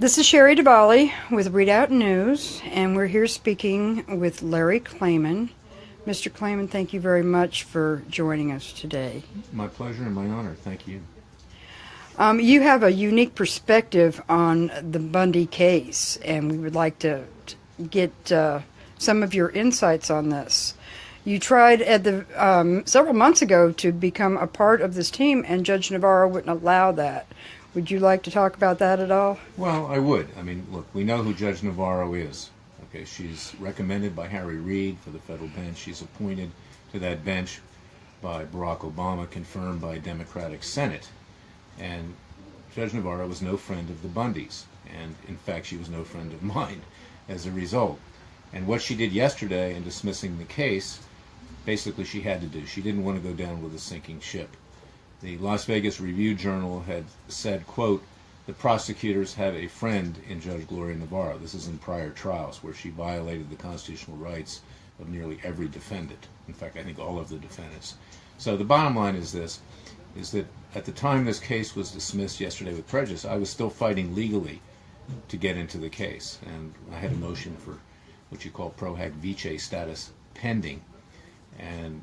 This is Sherry DeBali with Redoubt News, and we're here speaking with Larry Klayman. Mr. Klayman, thank you very much for joining us today. My pleasure and my honor. Thank you. You have a unique perspective on the Bundy case, and we would like to get some of your insights on this. You tried at the several months ago to become a part of this team, and Judge Navarro wouldn't allow that. Would you like to talk about that at all? Well, I would. I mean, look, we know who Judge Navarro is. Okay, she's recommended by Harry Reid for the federal bench. She's appointed to that bench by Barack Obama, confirmed by a Democratic Senate. And Judge Navarro was no friend of the Bundys. And in fact, she was no friend of mine as a result. And what she did yesterday in dismissing the case, basically she had to do. She didn't want to go down with a sinking ship. The Las Vegas Review-Journal had said, quote, the prosecutors have a friend in Judge Gloria Navarro. This is in prior trials where she violated the constitutional rights of nearly every defendant. In fact, I think all of the defendants. So the bottom line is this, is that at the time this case was dismissed yesterday with prejudice, I was still fighting legally to get into the case. And I had a motion for what you call pro hac vice status pending. And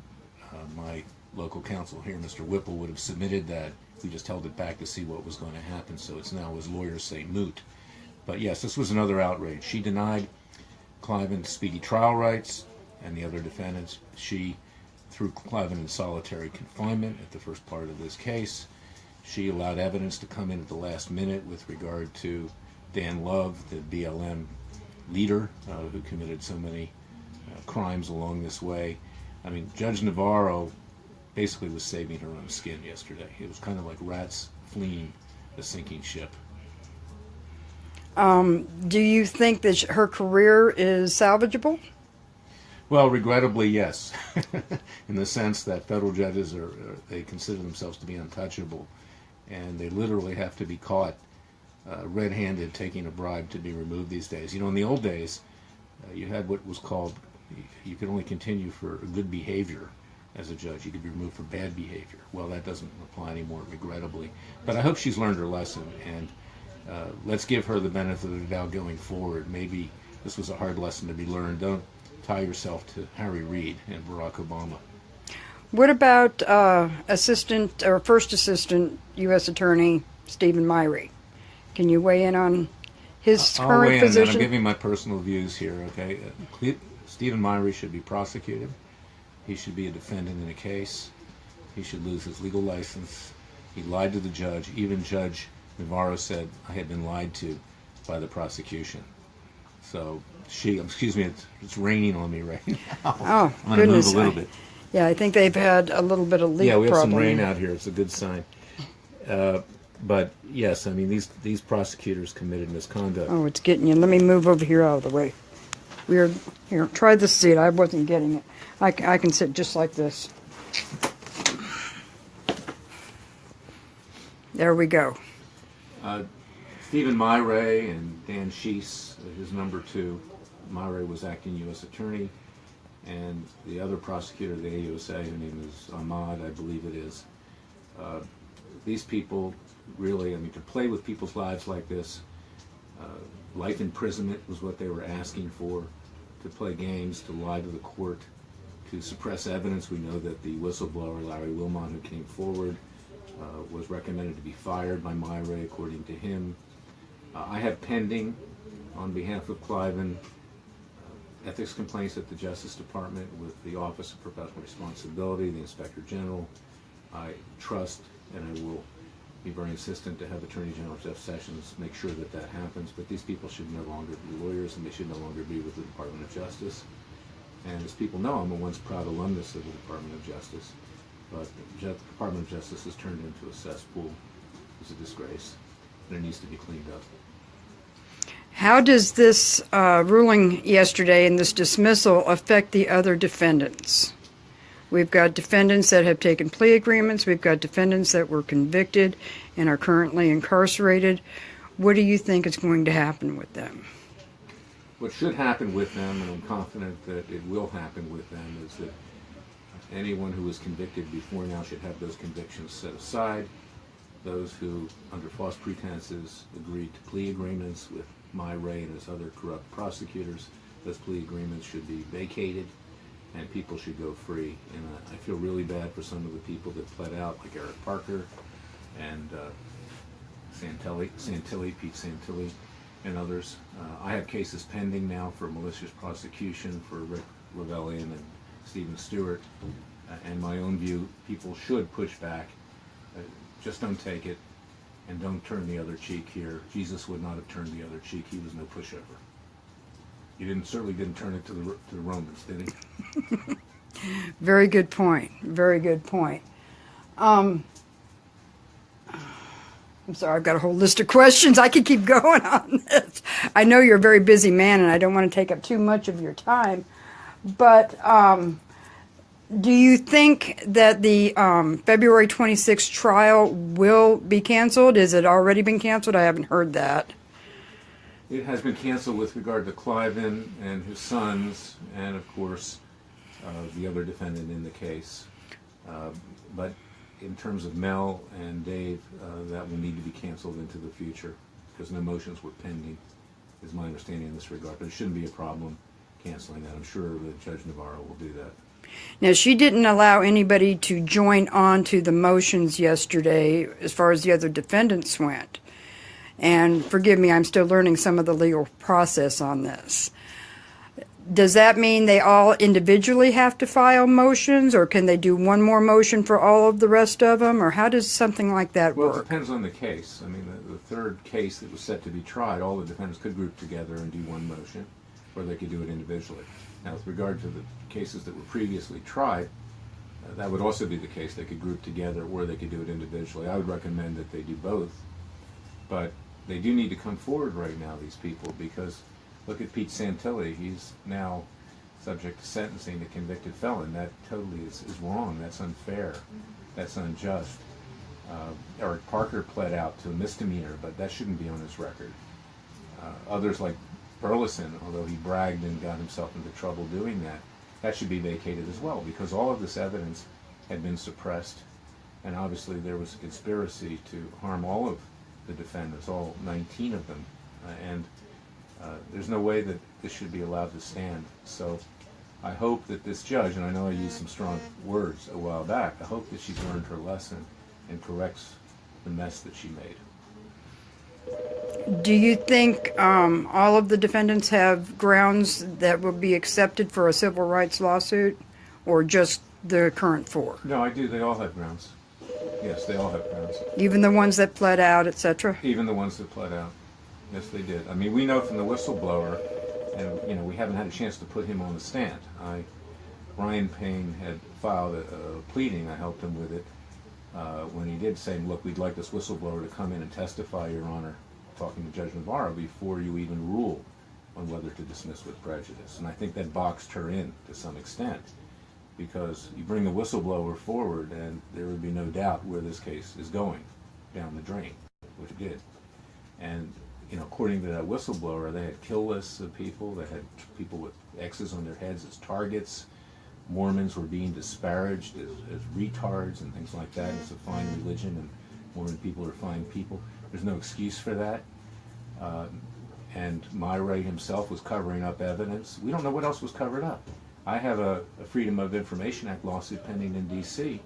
my local counsel here, Mr. Whipple, would have submitted that. We just held it back to see what was going to happen, so it's now, as lawyers say, moot. But yes, this was another outrage. She denied Cliven speedy trial rights and the other defendants. She threw Cliven in solitary confinement at the first part of this case. She allowed evidence to come in at the last minute with regard to Dan Love, the BLM leader who committed so many crimes along this way. I mean, Judge Navarro basically was saving her own skin yesterday. It was kind of like rats fleeing a sinking ship. Do you think that her career is salvageable? Well, regrettably, yes. In the sense that federal judges they consider themselves to be untouchable, and they literally have to be caught red-handed taking a bribe to be removed these days. You know, in the old days, you had what was called, you could only continue for good behavior as a judge. You could be removed for bad behavior. Well, that doesn't apply anymore, regrettably. But I hope she's learned her lesson, and let's give her the benefit of the doubt going forward. Maybe this was a hard lesson to be learned. Don't tie yourself to Harry Reid and Barack Obama. What about Assistant or First Assistant U.S. Attorney Stephen Myrie? Can you weigh in on his current position? I'm giving my personal views here, okay? Stephen Myrie should be prosecuted. He should be a defendant in a case. He should lose his legal license. He lied to the judge. Even Judge Navarro said, I had been lied to by the prosecution. So excuse me, it's raining on me right now. Oh, I'm going to move a little bit. Yeah, I think they've had a little bit of leak problem. Yeah, we have some rain out here. It's a good sign. But yes, I mean, these prosecutors committed misconduct. Oh, it's getting you. Let me move over here out of the way. Here, try this seat. I wasn't getting it. I can sit just like this. There we go. Stephen Myrie and Dan Sheese, his number two. Myrie was acting U.S. attorney, and the other prosecutor of the AUSA, her name is Ahmad, I believe it is. These people really, I mean, to play with people's lives like this, life imprisonment was what they were asking for, to play games, to lie to the court, to suppress evidence. We know that the whistleblower, Larry Wilmot, who came forward, was recommended to be fired by Myrie, according to him. I have pending, on behalf of Cliven, ethics complaints at the Justice Department with the Office of Professional Responsibility, the Inspector General. I trust, and I will be very insistent to have Attorney General Jeff Sessions make sure that that happens, but these people should no longer be lawyers, and they should no longer be with the Department of Justice. And as people know, I'm a once proud alumnus of the Department of Justice, but the Department of Justice has turned into a cesspool. It's a disgrace, and it needs to be cleaned up. How does this ruling yesterday and this dismissal affect the other defendants? We've got defendants that have taken plea agreements. We've got defendants that were convicted and are currently incarcerated. What do you think is going to happen with them? What should happen with them, and I'm confident that it will happen with them, is that anyone who was convicted before now should have those convictions set aside. those who, under false pretenses, agreed to plea agreements with my Ray and his other corrupt prosecutors. Those plea agreements should be vacated, and people should go free. And I feel really bad for some of the people that pled out, like Eric Parker and Pete Santilli, and others. I have cases pending now for malicious prosecution for Rick Lavellian and Stephen Stewart. And my own view, people should push back. Just don't take it, and don't turn the other cheek here. Jesus would not have turned the other cheek. He was no pushover. He certainly didn't turn it to the Romans, did he? Very good point. Very good point. I'm sorry, I've got a whole list of questions. I could keep going on this. I know you're a very busy man, and I don't want to take up too much of your time. But do you think that the February 26th trial will be canceled? Is it already been canceled? I haven't heard that. It has been canceled with regard to Cliven and his sons, and of course the other defendant in the case. But in terms of Mel and Dave, that will need to be canceled into the future because no motions were pending, is my understanding in this regard. But it shouldn't be a problem canceling that. I'm sure that Judge Navarro will do that. Now, she didn't allow anybody to join on to the motions yesterday as far as the other defendants went. And forgive me, I'm still learning some of the legal process on this. Does that mean they all individually have to file motions, or can they do one more motion for all of the rest of them, or how does something like that work? Well, it depends on the case. I mean, the third case that was set to be tried, all the defendants could group together and do one motion, or they could do it individually. Now, with regard to the cases that were previously tried, that would also be the case. They could group together, or they could do it individually. I would recommend that they do both, but they do need to come forward right now, these people, because look at Pete Santilli. He's now subject to sentencing, a convicted felon. That totally is wrong. That's unfair. That's unjust. Eric Parker pled out to a misdemeanor, but that shouldn't be on his record. Others like Burleson, although he bragged and got himself into trouble doing that, that should be vacated as well, because all of this evidence had been suppressed, and obviously there was a conspiracy to harm all of the defendants, all 19 of them, and there's no way that this should be allowed to stand. So I hope that this judge, and I know I used some strong words a while back, I hope that she's learned her lesson and corrects the mess that she made. Do you think all of the defendants have grounds that will be accepted for a civil rights lawsuit, or just the current four? No, I do. They all have grounds. Yes, they all have grounds. Even the ones that pled out, etc.? Even the ones that pled out. Yes, they did. I mean, we know from the whistleblower, and we haven't had a chance to put him on the stand. Ryan Payne had filed a pleading. I helped him with it when he did say, look, we'd like this whistleblower to come in and testify, Your Honor, talking to Judge Navarro, before you even rule on whether to dismiss with prejudice. And I think that boxed her in to some extent, because you bring the whistleblower forward and there would be no doubt where this case is going, down the drain, which it did. And according to that whistleblower, they had kill lists of people. They had people with X's on their heads as targets. Mormons were being disparaged as retards and things like that. It's a fine religion, and Mormon people are fine people. There's no excuse for that. And Myra himself was covering up evidence. We don't know what else was covered up. I have a Freedom of Information Act lawsuit pending in D.C.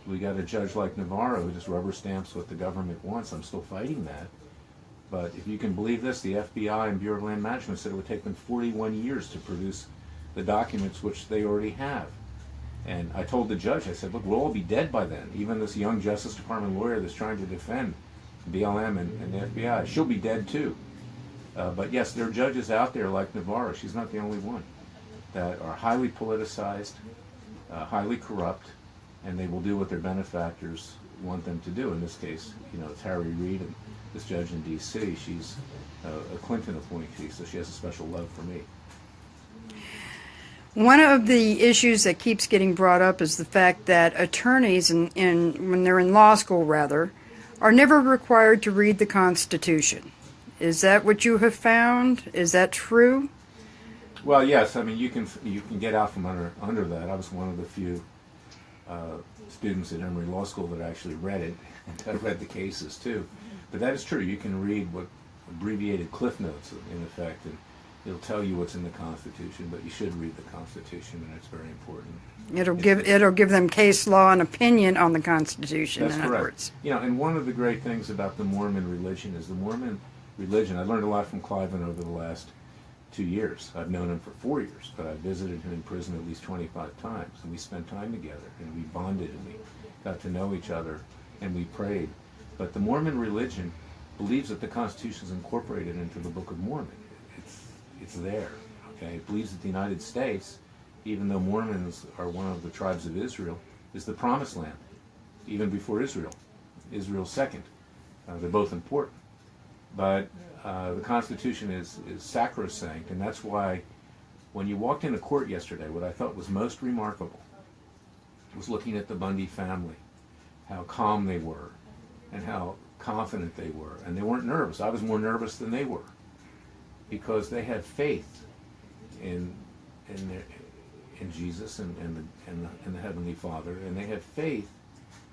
We got a judge like Navarro who just rubber stamps what the government wants. I'm still fighting that. But if you can believe this, the FBI and Bureau of Land Management said it would take them 41 years to produce the documents which they already have. And I told the judge, I said, look, we'll all be dead by then. Even this young Justice Department lawyer that's trying to defend BLM and the FBI, she'll be dead too. But yes, there are judges out there like Navarro, she's not the only one, that are highly politicized, highly corrupt, and they will do what their benefactors want them to do. In this case, it's Harry Reid, and this judge in D.C., she's a Clinton appointee, so she has a special love for me. One of the issues that keeps getting brought up is the fact that attorneys, when they're in law school, are never required to read the Constitution. Is that what you have found? Is that true? Well, yes. I mean, you can get out from under that. I was one of the few students at Emory Law School that actually read it. and I've read the cases too. But that is true. You can read what abbreviated cliff notes, in effect, and it'll tell you what's in the Constitution. But you should read the Constitution, and it's very important. It'll give them case law and opinion on the Constitution. That's in correct. Other words. You know, and one of the great things about the Mormon religion is the Mormon religion. I learned a lot from Cliven over the last 2 years. I've known him for 4 years, but I visited him in prison at least 25 times, and we spent time together, and we bonded, and we got to know each other, and we prayed. But the Mormon religion believes that the Constitution is incorporated into the Book of Mormon. It's there. Okay, it believes that the United States, even though Mormons are one of the tribes of Israel, is the promised land, even before Israel. Israel's second. They're both important. But the Constitution is sacrosanct, and that's why when you walked into court yesterday, what I thought was most remarkable was looking at the Bundy family, how calm they were, and how confident they were. And they weren't nervous. I was more nervous than they were, because they had faith in Jesus and the Heavenly Father, and they had faith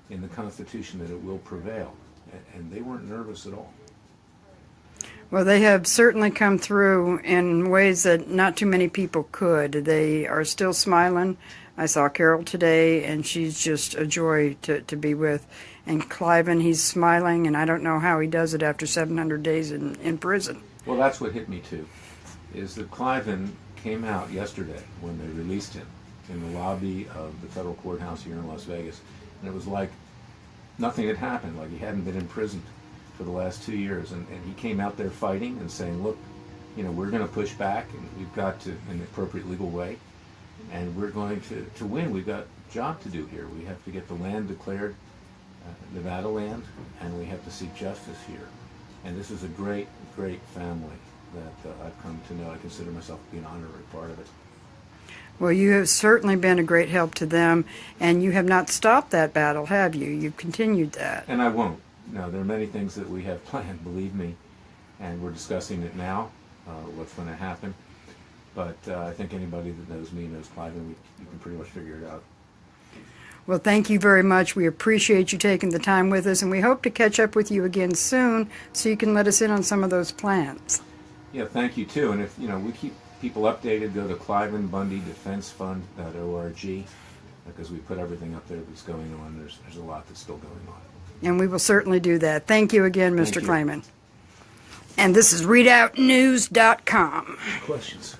in the Constitution that it will prevail. And they weren't nervous at all. Well, they have certainly come through in ways that not too many people could. They are still smiling. I saw Carol today, and she's just a joy to be with. And Cliven, he's smiling, and I don't know how he does it after 700 days in prison. Well, that's what hit me, too, is that Cliven came out yesterday when they released him in the lobby of the federal courthouse here in Las Vegas, and it was like nothing had happened, like he hadn't been imprisoned for the last 2 years, and he came out there fighting and saying, look, you know, we're going to push back, and we've got to, in the appropriate legal way, and we're going to win. We've got a job to do here. We have to get the land declared Nevada land, and we have to seek justice here. And this is a great, great family that I've come to know. I consider myself to be an honorary part of it. Well, you have certainly been a great help to them, and you have not stopped that battle, have you? You've continued that. And I won't. No, there are many things that we have planned, believe me, and we're discussing it now, what's going to happen. But I think anybody that knows me knows Cliven. You can pretty much figure it out. Well, thank you very much. We appreciate you taking the time with us, and we hope to catch up with you again soon so you can let us in on some of those plans. Yeah, thank you, too. And if, you know, we keep people updated, go to clivenbundydefensefund.org, because we put everything up there that's going on. There's a lot that's still going on. And we will certainly do that. Thank you again, Mr. Thank you. Klayman. And this is RedoubtNews.com. Questions?